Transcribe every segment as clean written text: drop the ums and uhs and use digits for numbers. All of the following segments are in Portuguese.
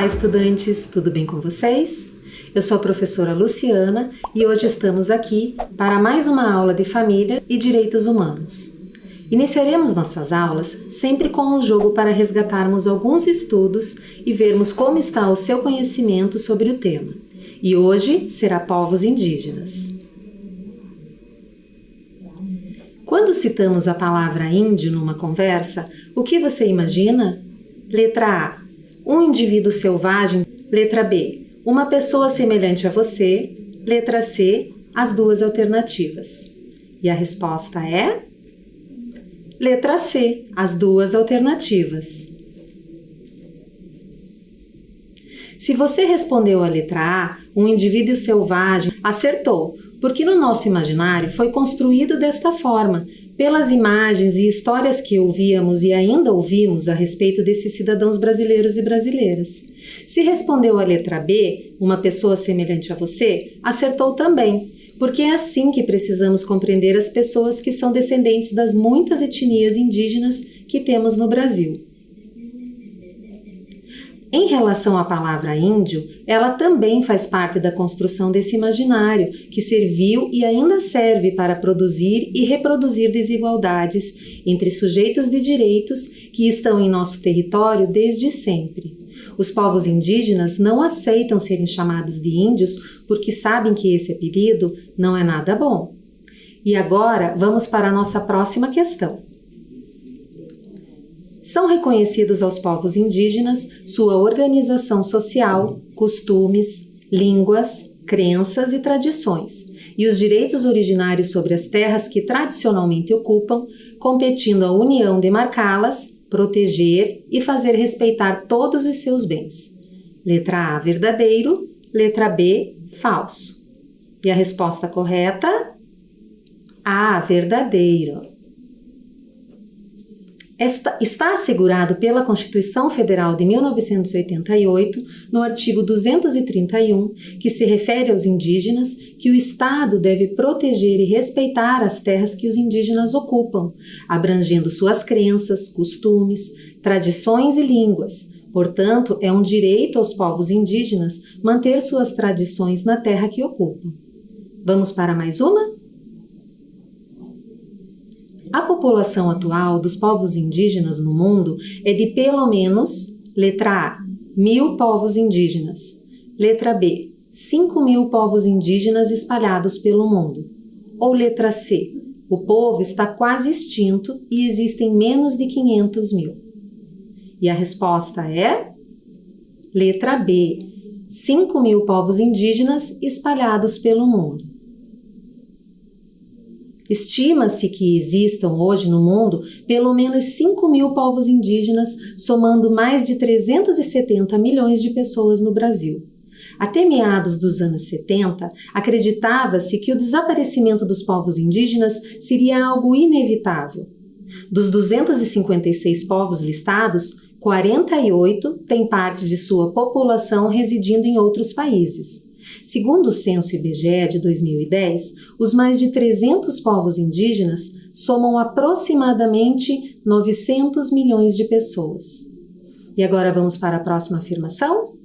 Olá, estudantes, tudo bem com vocês? Eu sou a professora Luciana e hoje estamos aqui para mais uma aula de família e direitos humanos. Iniciaremos nossas aulas sempre com um jogo para resgatarmos alguns estudos e vermos como está o seu conhecimento sobre o tema. E hoje será povos indígenas. Quando citamos a palavra índio numa conversa, o que você imagina? Letra A, um indivíduo selvagem. Letra B, uma pessoa semelhante a você. Letra C, as duas alternativas. E a resposta é? Letra C, as duas alternativas. Se você respondeu a letra A, um indivíduo selvagem, acertou, porque no nosso imaginário foi construído desta forma, pelas imagens e histórias que ouvíamos e ainda ouvimos a respeito desses cidadãos brasileiros e brasileiras. Se respondeu a letra B, uma pessoa semelhante a você, acertou também, porque é assim que precisamos compreender as pessoas que são descendentes das muitas etnias indígenas que temos no Brasil. Em relação à palavra índio, ela também faz parte da construção desse imaginário, que serviu e ainda serve para produzir e reproduzir desigualdades entre sujeitos de direitos que estão em nosso território desde sempre. Os povos indígenas não aceitam serem chamados de índios porque sabem que esse apelido não é nada bom. E agora vamos para a nossa próxima questão. São reconhecidos aos povos indígenas sua organização social, costumes, línguas, crenças e tradições, e os direitos originários sobre as terras que tradicionalmente ocupam, competindo a União demarcá-las, proteger e fazer respeitar todos os seus bens. Letra A, verdadeiro. Letra B, falso. E a resposta correta? A, verdadeiro. Está assegurado pela Constituição Federal de 1988, no artigo 231, que se refere aos indígenas, que o Estado deve proteger e respeitar as terras que os indígenas ocupam, abrangendo suas crenças, costumes, tradições e línguas. Portanto, é um direito aos povos indígenas manter suas tradições na terra que ocupam. Vamos para mais uma? A população atual dos povos indígenas no mundo é de pelo menos, letra A, 1.000 povos indígenas, letra B, 5.000 povos indígenas espalhados pelo mundo, ou letra C, o povo está quase extinto e existem menos de 500.000. E a resposta é? Letra B, 5.000 povos indígenas espalhados pelo mundo. Estima-se que existam hoje no mundo pelo menos 5.000 povos indígenas, somando mais de 370 milhões de pessoas no Brasil. Até meados dos anos 70, acreditava-se que o desaparecimento dos povos indígenas seria algo inevitável. Dos 256 povos listados, 48 têm parte de sua população residindo em outros países. Segundo o censo IBGE de 2010, os mais de 300 povos indígenas somam aproximadamente 900 milhões de pessoas. E agora vamos para a próxima afirmação?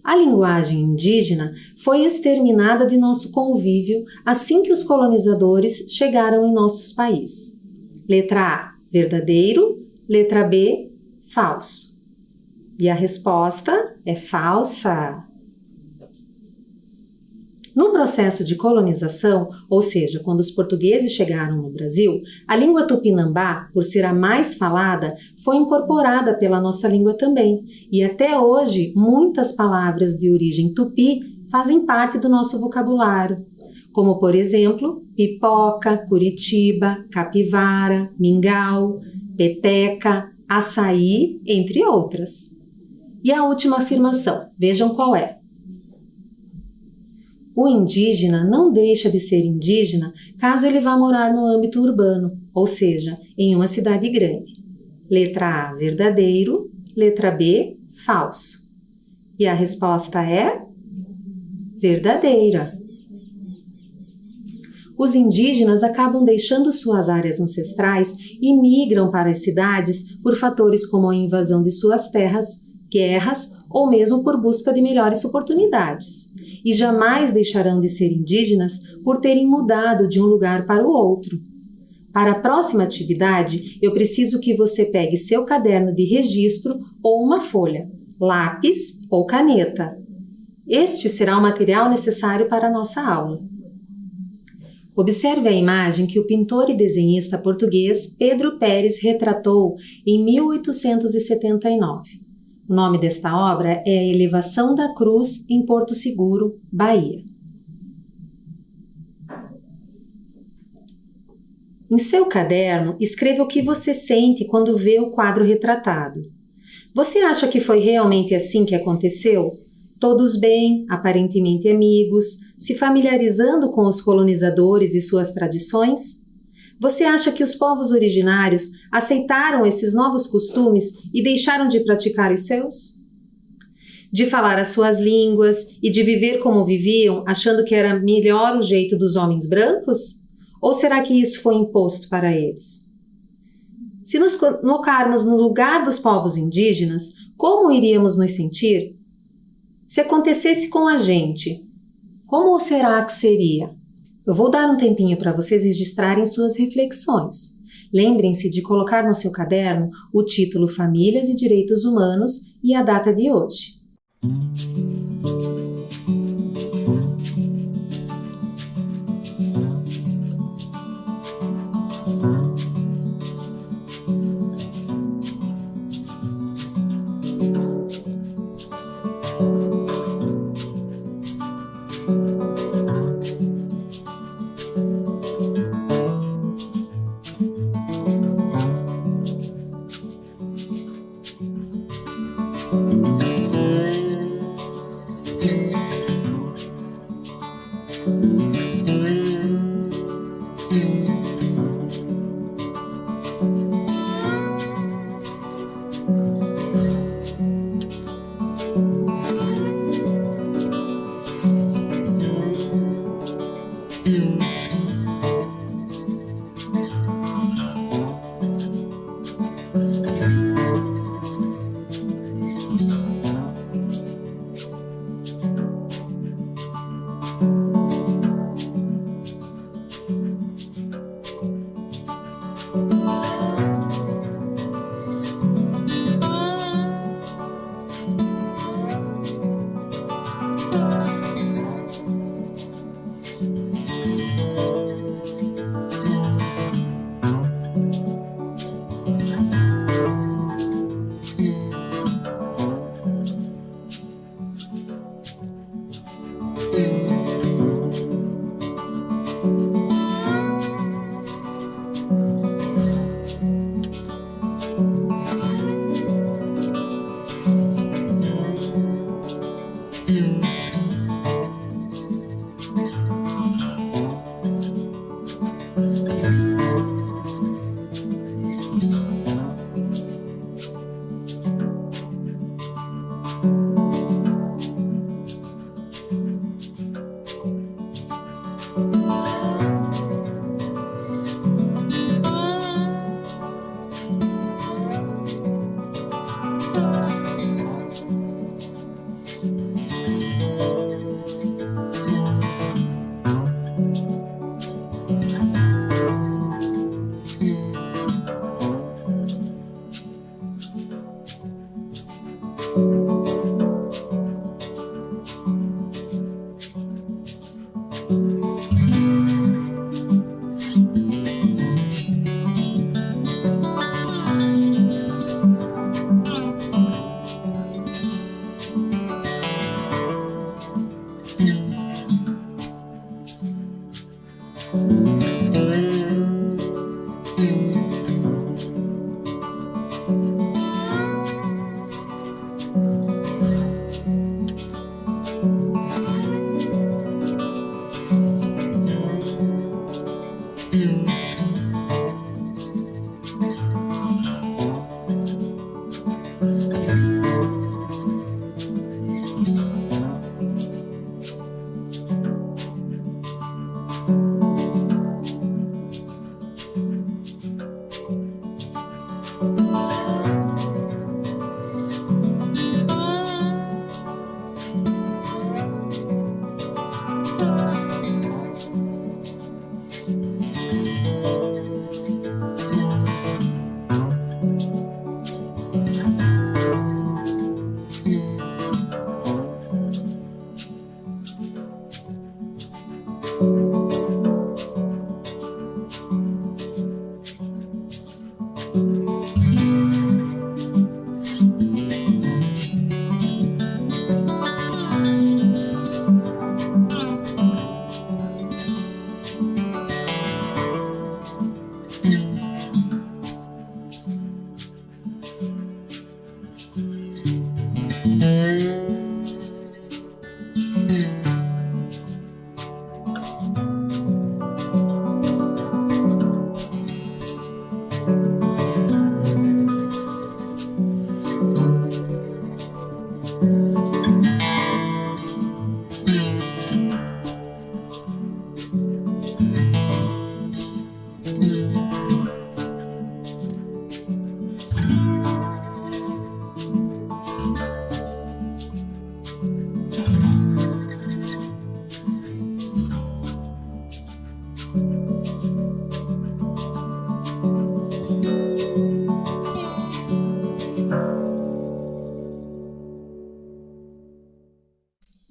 A linguagem indígena foi exterminada de nosso convívio assim que os colonizadores chegaram em nossos países. Letra A, verdadeiro. Letra B, falso. E a resposta é falsa. No processo de colonização, ou seja, quando os portugueses chegaram no Brasil, a língua tupinambá, por ser a mais falada, foi incorporada pela nossa língua também. E até hoje, muitas palavras de origem tupi fazem parte do nosso vocabulário, como, por exemplo, pipoca, curitiba, capivara, mingau, peteca, açaí, entre outras. E a última afirmação, vejam qual é. O indígena não deixa de ser indígena caso ele vá morar no âmbito urbano, ou seja, em uma cidade grande. Letra A, verdadeiro. Letra B, falso. E a resposta é verdadeira. Os indígenas acabam deixando suas áreas ancestrais e migram para as cidades por fatores como a invasão de suas terras, guerras ou mesmo por busca de melhores oportunidades. E jamais deixarão de ser indígenas por terem mudado de um lugar para o outro. Para a próxima atividade, eu preciso que você pegue seu caderno de registro ou uma folha, lápis ou caneta. Este será o material necessário para a nossa aula. Observe a imagem que o pintor e desenhista português Pedro Pérez retratou em 1879. O nome desta obra é A Elevação da Cruz em Porto Seguro, Bahia. Em seu caderno, escreva o que você sente quando vê o quadro retratado. Você acha que foi realmente assim que aconteceu? Todos bem, aparentemente amigos, se familiarizando com os colonizadores e suas tradições? Você acha que os povos originários aceitaram esses novos costumes e deixaram de praticar os seus? De falar as suas línguas e de viver como viviam, achando que era melhor o jeito dos homens brancos? Ou será que isso foi imposto para eles? Se nos colocarmos no lugar dos povos indígenas, como iríamos nos sentir? Se acontecesse com a gente, como será que seria? Eu vou dar um tempinho para vocês registrarem suas reflexões. Lembrem-se de colocar no seu caderno o título Famílias e Direitos Humanos e a data de hoje.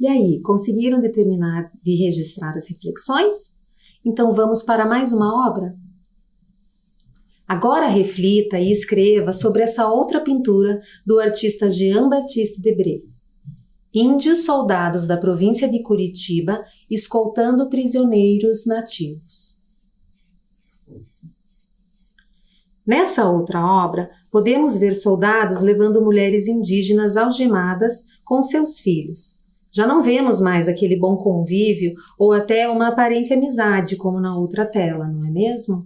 E aí, conseguiram determinar e registrar as reflexões? Então vamos para mais uma obra? Agora reflita e escreva sobre essa outra pintura do artista Jean-Baptiste Debré. Índios soldados da província de Curitiba escoltando prisioneiros nativos. Nessa outra obra, podemos ver soldados levando mulheres indígenas algemadas com seus filhos. Já não vemos mais aquele bom convívio ou até uma aparente amizade como na outra tela, não é mesmo?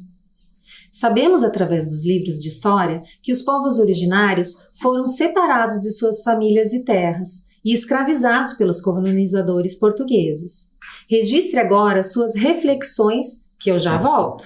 Sabemos através dos livros de história que os povos originários foram separados de suas famílias e terras e escravizados pelos colonizadores portugueses. Registre agora suas reflexões, que eu já volto.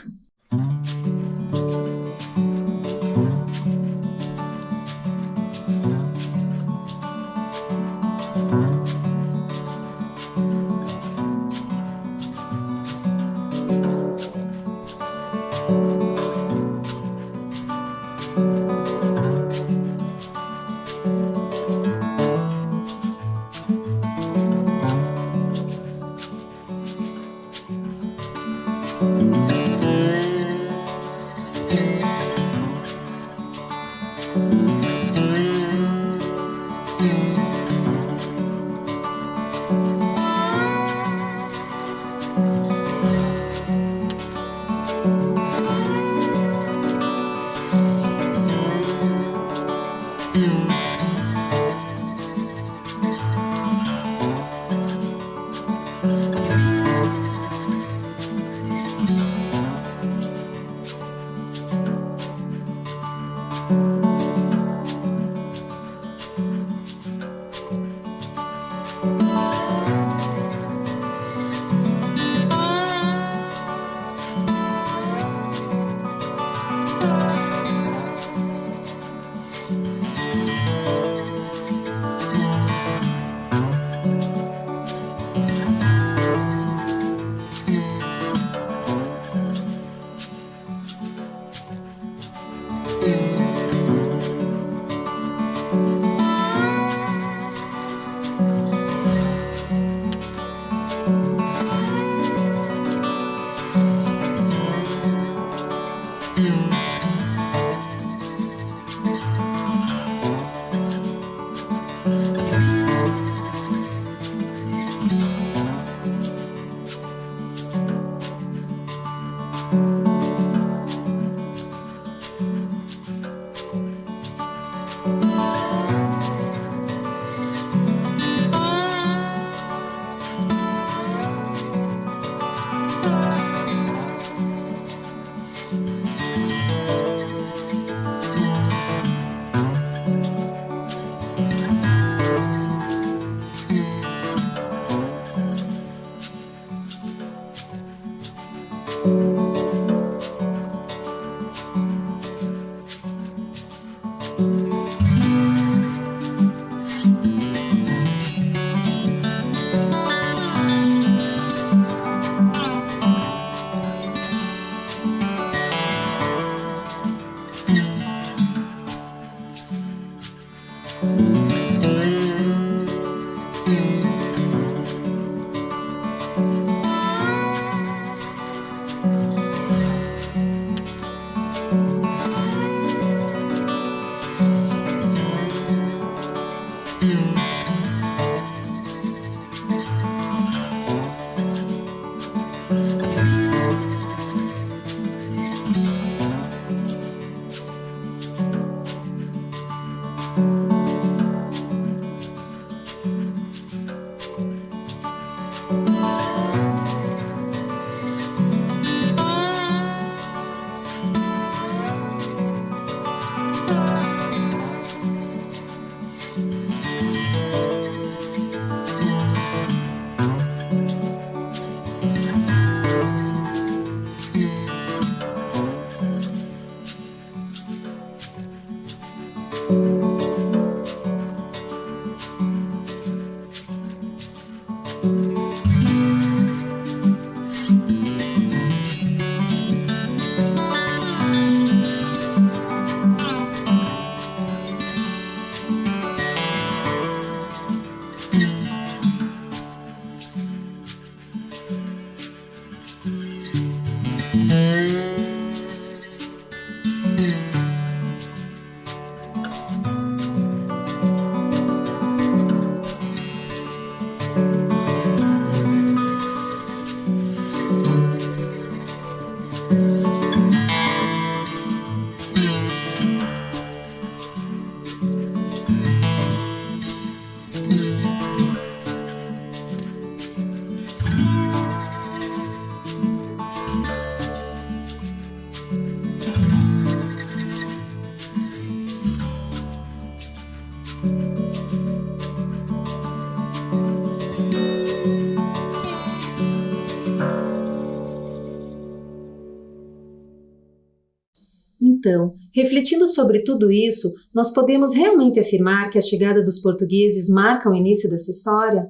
Então, refletindo sobre tudo isso, nós podemos realmente afirmar que a chegada dos portugueses marca o início dessa história?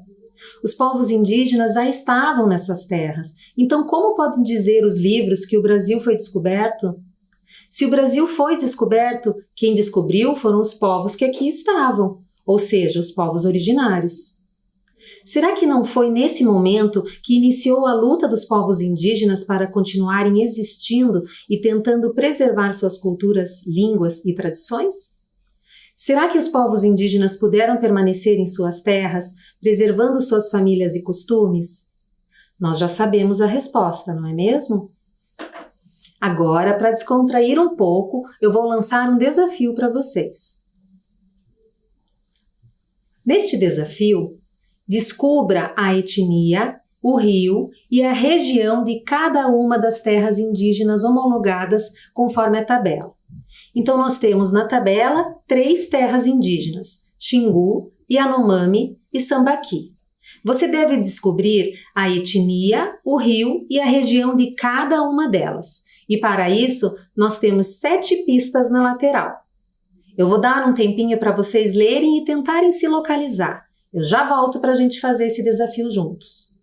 Os povos indígenas já estavam nessas terras, então como podem dizer os livros que o Brasil foi descoberto? Se o Brasil foi descoberto, quem descobriu foram os povos que aqui estavam, ou seja, os povos originários. Será que não foi nesse momento que iniciou a luta dos povos indígenas para continuarem existindo e tentando preservar suas culturas, línguas e tradições? Será que os povos indígenas puderam permanecer em suas terras, preservando suas famílias e costumes? Nós já sabemos a resposta, não é mesmo? Agora, para descontrair um pouco, eu vou lançar um desafio para vocês. Neste desafio, descubra a etnia, o rio e a região de cada uma das terras indígenas homologadas conforme a tabela. Então, nós temos na tabela 3 terras indígenas: Xingu, Yanomami e Sambaqui. Você deve descobrir a etnia, o rio e a região de cada uma delas. E para isso, nós temos 7 pistas na lateral. Eu vou dar um tempinho para vocês lerem e tentarem se localizar. Eu já volto para a gente fazer esse desafio juntos.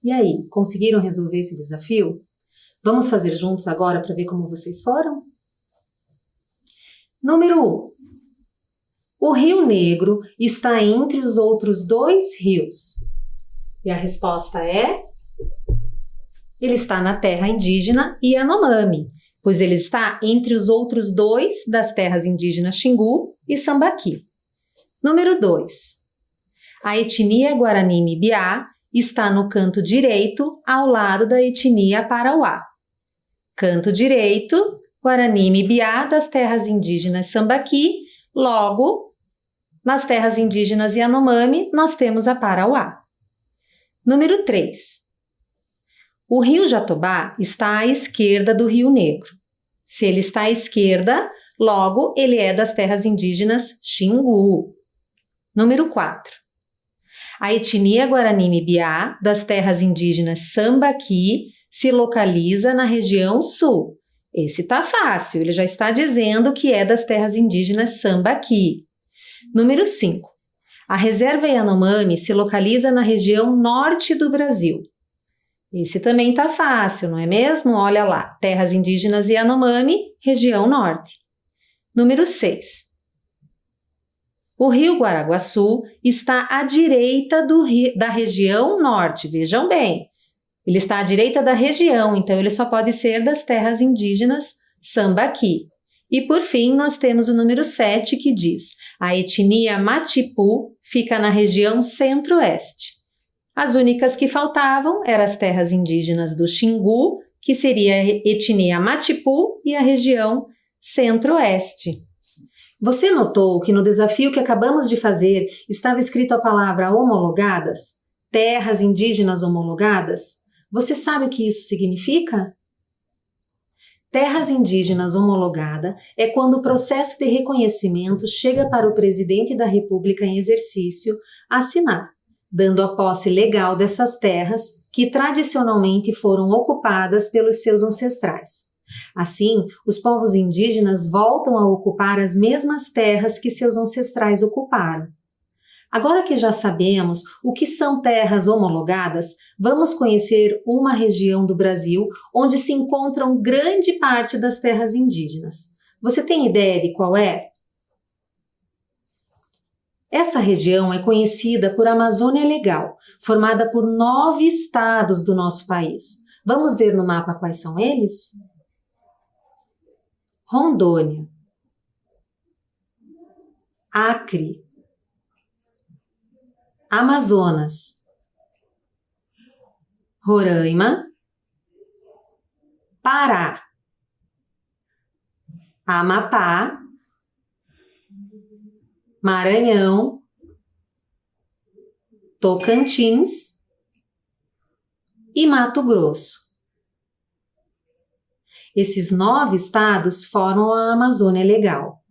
E aí, conseguiram resolver esse desafio? Vamos fazer juntos agora para ver como vocês foram? Número 1. O Rio Negro está entre os outros dois rios. E a resposta é: ele está na terra indígena Yanomami, pois ele está entre os outros dois das terras indígenas Xingu e Sambaqui. Número 2. A etnia Guarani-Mibiá está no canto direito, ao lado da etnia Parauá. Canto direito, Guarani-Mibiá das terras indígenas Sambaqui, logo, nas terras indígenas Yanomami, nós temos a Parauá. Número 3. O rio Jatobá está à esquerda do Rio Negro. Se ele está à esquerda, logo ele é das terras indígenas Xingu. Número 4. A etnia Guarani-Mibiá das terras indígenas Sambaqui se localiza na região sul. Esse tá fácil, ele já está dizendo que é das terras indígenas Sambaqui. Número 5. A reserva Yanomami se localiza na região norte do Brasil. Esse também tá fácil, não é mesmo? Olha lá, terras indígenas Yanomami, região norte. Número 6. O rio Guaraguaçu está à direita da região norte, vejam bem. Ele está à direita da região, então ele só pode ser das terras indígenas Sambaqui. E por fim, nós temos o número 7 que diz: a etnia Matipu fica na região centro-oeste. As únicas que faltavam eram as terras indígenas do Xingu, que seria a etnia Matipu, e a região centro-oeste. Você notou que no desafio que acabamos de fazer estava escrito a palavra homologadas? Terras indígenas homologadas? Você sabe o que isso significa? Terras indígenas homologada é quando o processo de reconhecimento chega para o presidente da República em exercício assinar, dando a posse legal dessas terras que tradicionalmente foram ocupadas pelos seus ancestrais. Assim, os povos indígenas voltam a ocupar as mesmas terras que seus ancestrais ocuparam. Agora que já sabemos o que são terras homologadas, vamos conhecer uma região do Brasil onde se encontram grande parte das terras indígenas. Você tem ideia de qual é? Essa região é conhecida por Amazônia Legal, formada por 9 estados do nosso país. Vamos ver no mapa quais são eles? Rondônia, Acre, Amazonas, Roraima, Pará, Amapá, Maranhão, Tocantins e Mato Grosso. Esses 9 estados formam a Amazônia Legal.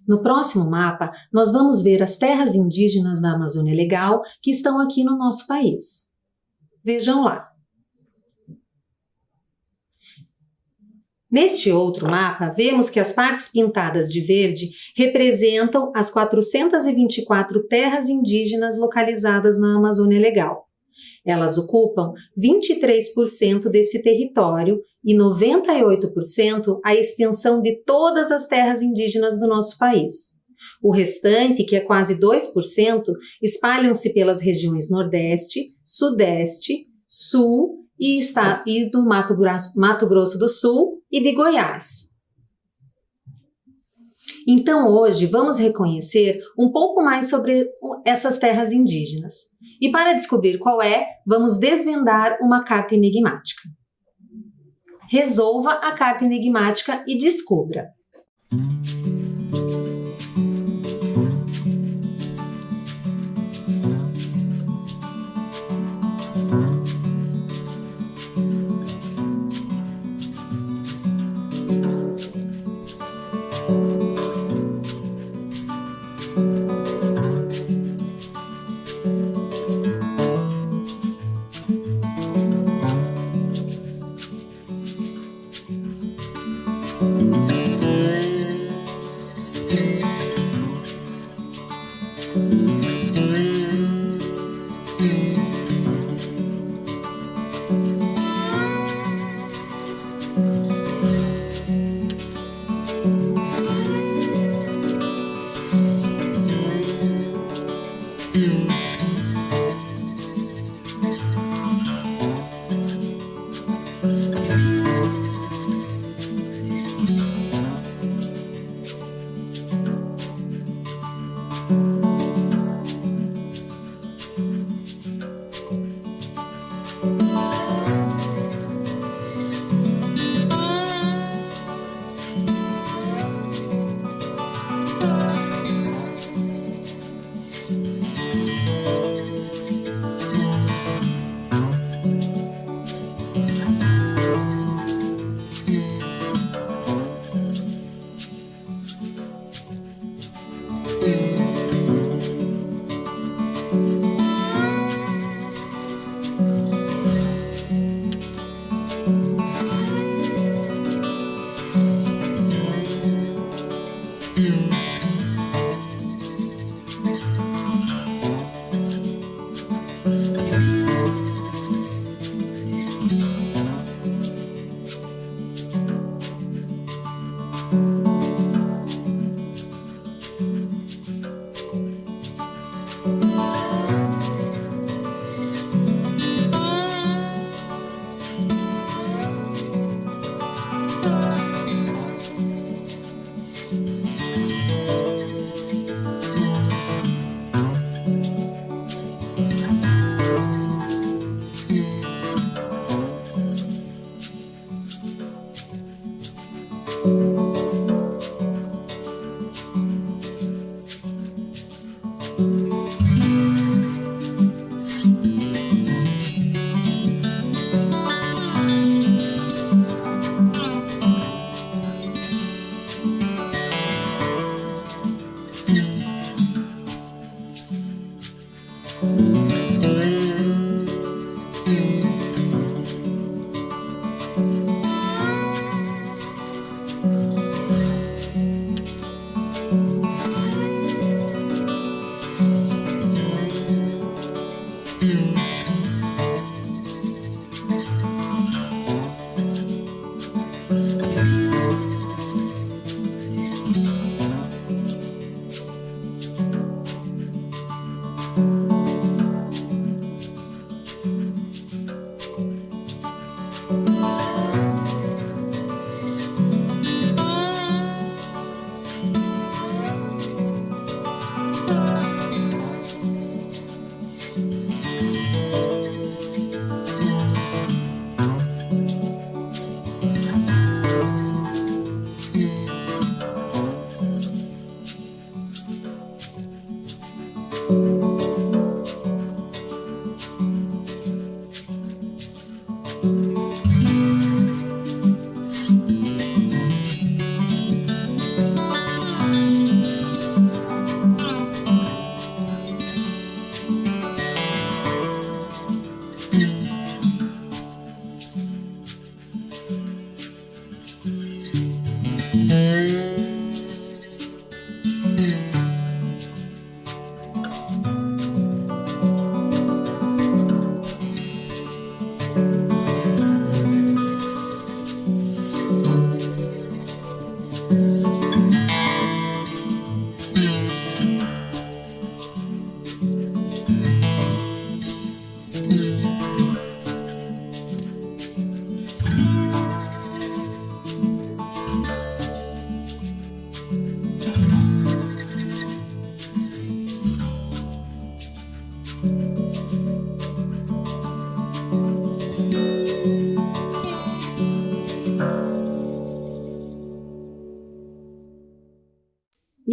No próximo mapa, nós vamos ver as terras indígenas da Amazônia Legal que estão aqui no nosso país. Vejam lá. Neste outro mapa, vemos que as partes pintadas de verde representam as 424 terras indígenas localizadas na Amazônia Legal. Elas ocupam 23% desse território e 98% a extensão de todas as terras indígenas do nosso país. O restante, que é quase 2%, espalham-se pelas regiões Nordeste, Sudeste, Sul e do Mato Grosso do Sul e de Goiás. Então, hoje, vamos reconhecer um pouco mais sobre essas terras indígenas. E para descobrir qual é, vamos desvendar uma carta enigmática. Resolva a carta enigmática e descubra.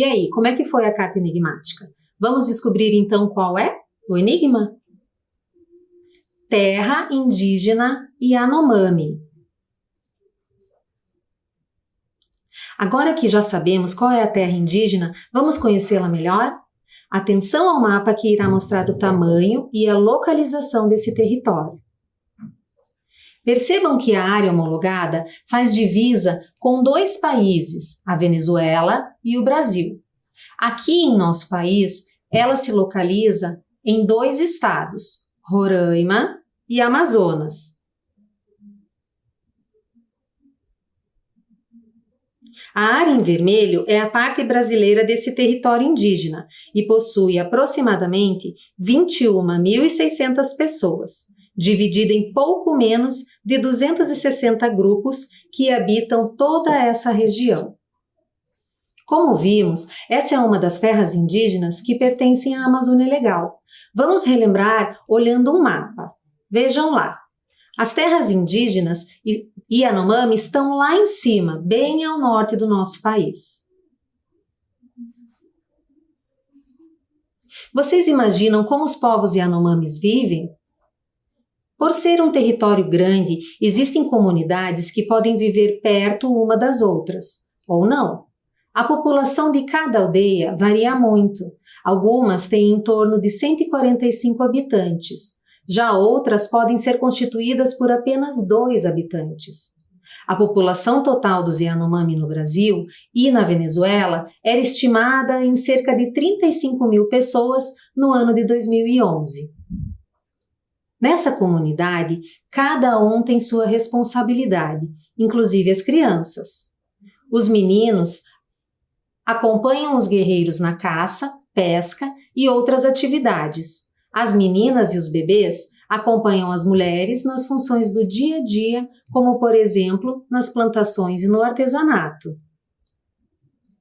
E aí, como é que foi a carta enigmática? Vamos descobrir então qual é o enigma? Terra indígena Yanomami. Agora que já sabemos qual é a terra indígena, vamos conhecê-la melhor? Atenção ao mapa que irá mostrar o tamanho e a localização desse território. Percebam que a área homologada faz divisa com dois países, a Venezuela e o Brasil. Aqui em nosso país, ela se localiza em dois estados, Roraima e Amazonas. A área em vermelho é a parte brasileira desse território indígena e possui aproximadamente 21.600 pessoas, dividida em pouco menos de 260 grupos que habitam toda essa região. Como vimos, essa é uma das terras indígenas que pertencem à Amazônia Legal. Vamos relembrar olhando um mapa. Vejam lá. As terras indígenas Yanomami estão lá em cima, bem ao norte do nosso país. Vocês imaginam como os povos Yanomamis vivem? Por ser um território grande, existem comunidades que podem viver perto uma das outras, ou não. A população de cada aldeia varia muito. Algumas têm em torno de 145 habitantes. Já outras podem ser constituídas por apenas 2 habitantes. A população total dos Yanomami no Brasil e na Venezuela era estimada em cerca de 35.000 pessoas no ano de 2011. Nessa comunidade, cada um tem sua responsabilidade, inclusive as crianças. Os meninos acompanham os guerreiros na caça, pesca e outras atividades. As meninas e os bebês acompanham as mulheres nas funções do dia a dia, como, por exemplo, nas plantações e no artesanato.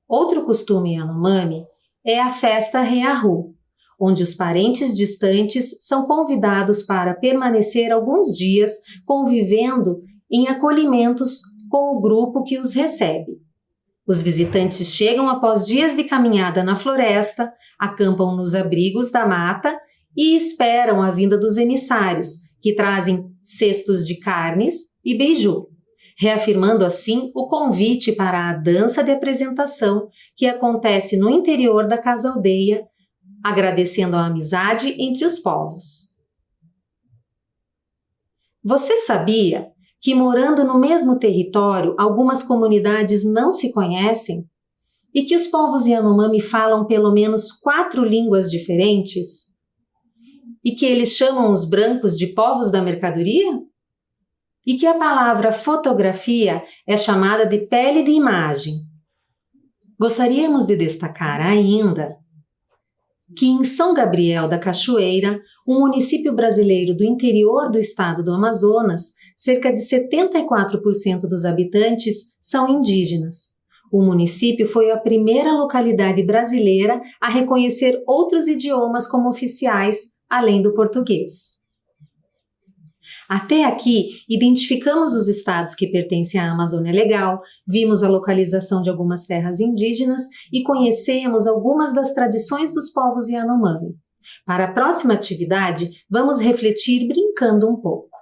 Outro costume Yanomami é a festa Reahu, onde os parentes distantes são convidados para permanecer alguns dias convivendo em acolhimentos com o grupo que os recebe. Os visitantes chegam após dias de caminhada na floresta, acampam nos abrigos da mata e esperam a vinda dos emissários, que trazem cestos de carnes e beiju, reafirmando assim o convite para a dança de apresentação que acontece no interior da casa-aldeia, agradecendo a amizade entre os povos. Você sabia que, morando no mesmo território, algumas comunidades não se conhecem? E que os povos Yanomami falam pelo menos 4 línguas diferentes? E que eles chamam os brancos de povos da mercadoria? E que a palavra fotografia é chamada de pele de imagem. Gostaríamos de destacar ainda que em São Gabriel da Cachoeira, um município brasileiro do interior do estado do Amazonas, cerca de 74% dos habitantes são indígenas. O município foi a primeira localidade brasileira a reconhecer outros idiomas como oficiais, além do português. Até aqui, identificamos os estados que pertencem à Amazônia Legal, vimos a localização de algumas terras indígenas e conhecemos algumas das tradições dos povos Yanomami. Para a próxima atividade, vamos refletir brincando um pouco.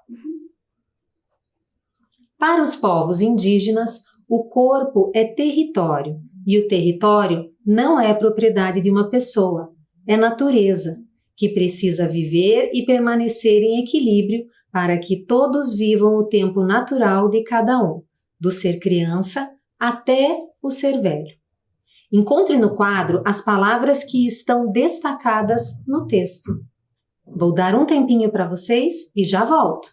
Para os povos indígenas, o corpo é território e o território não é propriedade de uma pessoa, é natureza, que precisa viver e permanecer em equilíbrio para que todos vivam o tempo natural de cada um, do ser criança até o ser velho. Encontre no quadro as palavras que estão destacadas no texto. Vou dar um tempinho para vocês e já volto.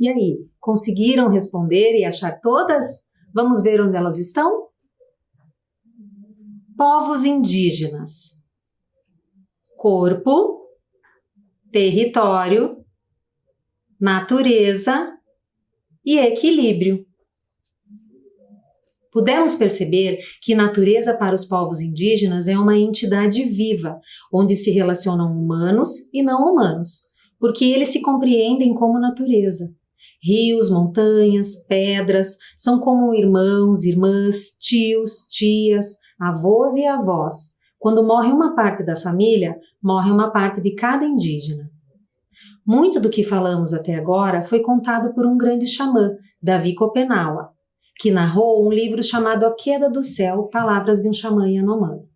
E aí, conseguiram responder e achar todas? Vamos ver onde elas estão? Povos indígenas. Corpo, território, natureza e equilíbrio. Pudemos perceber que natureza para os povos indígenas é uma entidade viva, onde se relacionam humanos e não humanos, porque eles se compreendem como natureza. Rios, montanhas, pedras são como irmãos, irmãs, tios, tias, avós e avós, Quando morre uma parte da família, morre uma parte de cada indígena. Muito do que falamos até agora foi contado por um grande xamã, Davi Copenaua, que narrou um livro chamado A Queda do Céu, Palavras de um Xamã Yanomami.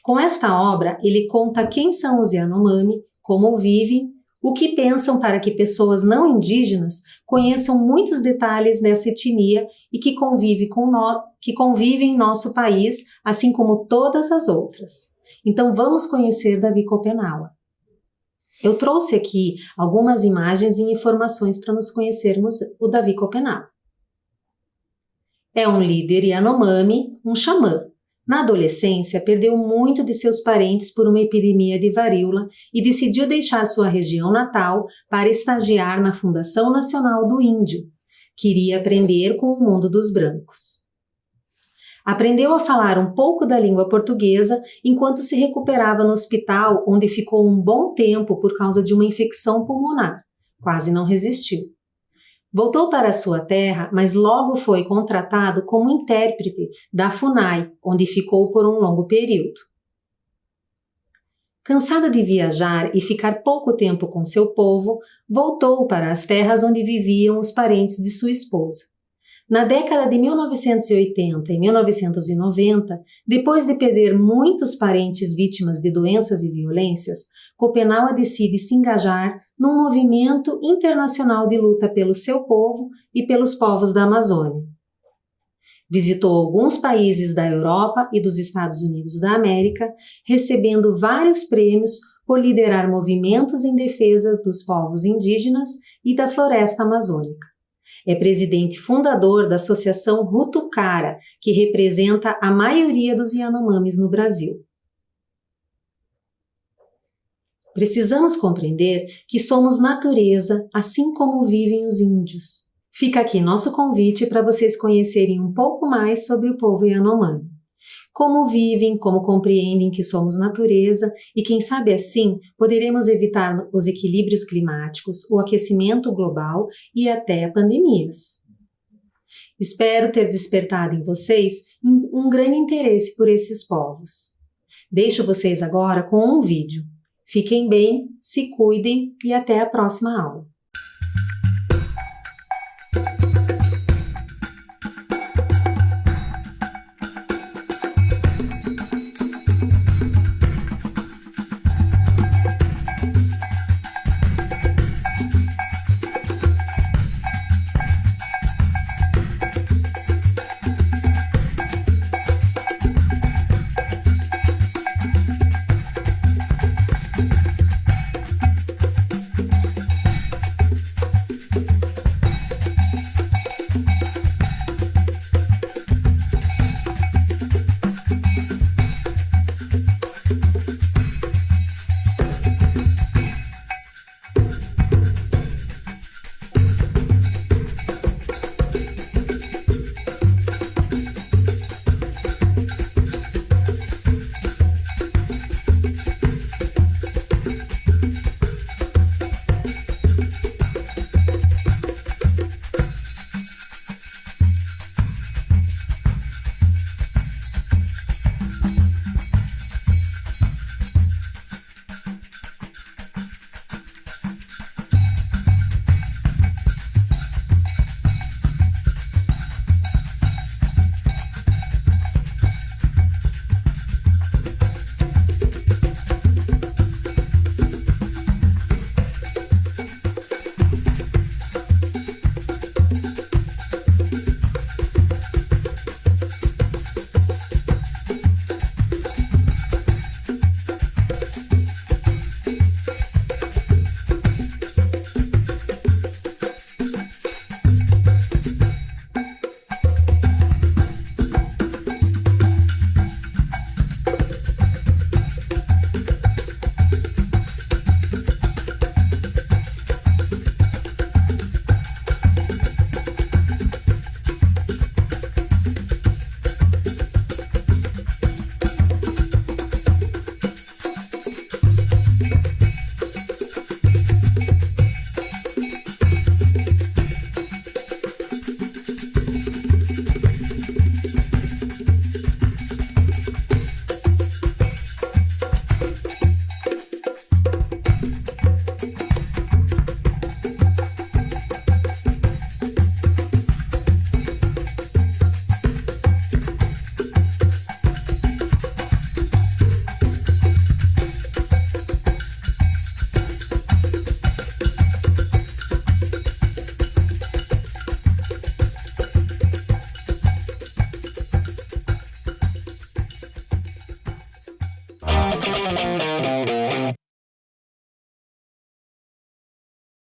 Com esta obra, ele conta quem são os Yanomami, como vivem, o que pensam para que pessoas não indígenas conheçam muitos detalhes dessa etnia e que convivem em nosso país, assim como todas as outras. Então vamos conhecer Davi Copenaua. Eu trouxe aqui algumas imagens e informações para nos conhecermos o Davi Copenaua. É um líder Yanomami, um xamã. Na adolescência, perdeu muito de seus parentes por uma epidemia de varíola e decidiu deixar sua região natal para estagiar na Fundação Nacional do Índio. Queria aprender com o mundo dos brancos. Aprendeu a falar um pouco da língua portuguesa enquanto se recuperava no hospital, onde ficou um bom tempo por causa de uma infecção pulmonar. Quase não resistiu. Voltou para sua terra, mas logo foi contratado como intérprete da FUNAI, onde ficou por um longo período. Cansado de viajar e ficar pouco tempo com seu povo, voltou para as terras onde viviam os parentes de sua esposa. Na década de 1980 e 1990, depois de perder muitos parentes vítimas de doenças e violências, Copenaua decide se engajar num movimento internacional de luta pelo seu povo e pelos povos da Amazônia. Visitou alguns países da Europa e dos Estados Unidos da América, recebendo vários prêmios por liderar movimentos em defesa dos povos indígenas e da floresta amazônica. É presidente fundador da Associação Rutucara, que representa a maioria dos Yanomamis no Brasil. Precisamos compreender que somos natureza, assim como vivem os índios. Fica aqui nosso convite para vocês conhecerem um pouco mais sobre o povo Yanomami. Como vivem, como compreendem que somos natureza e, quem sabe assim, poderemos evitar os equilíbrios climáticos, o aquecimento global e até pandemias. Espero ter despertado em vocês um grande interesse por esses povos. Deixo vocês agora com um vídeo. Fiquem bem, se cuidem e até a próxima aula.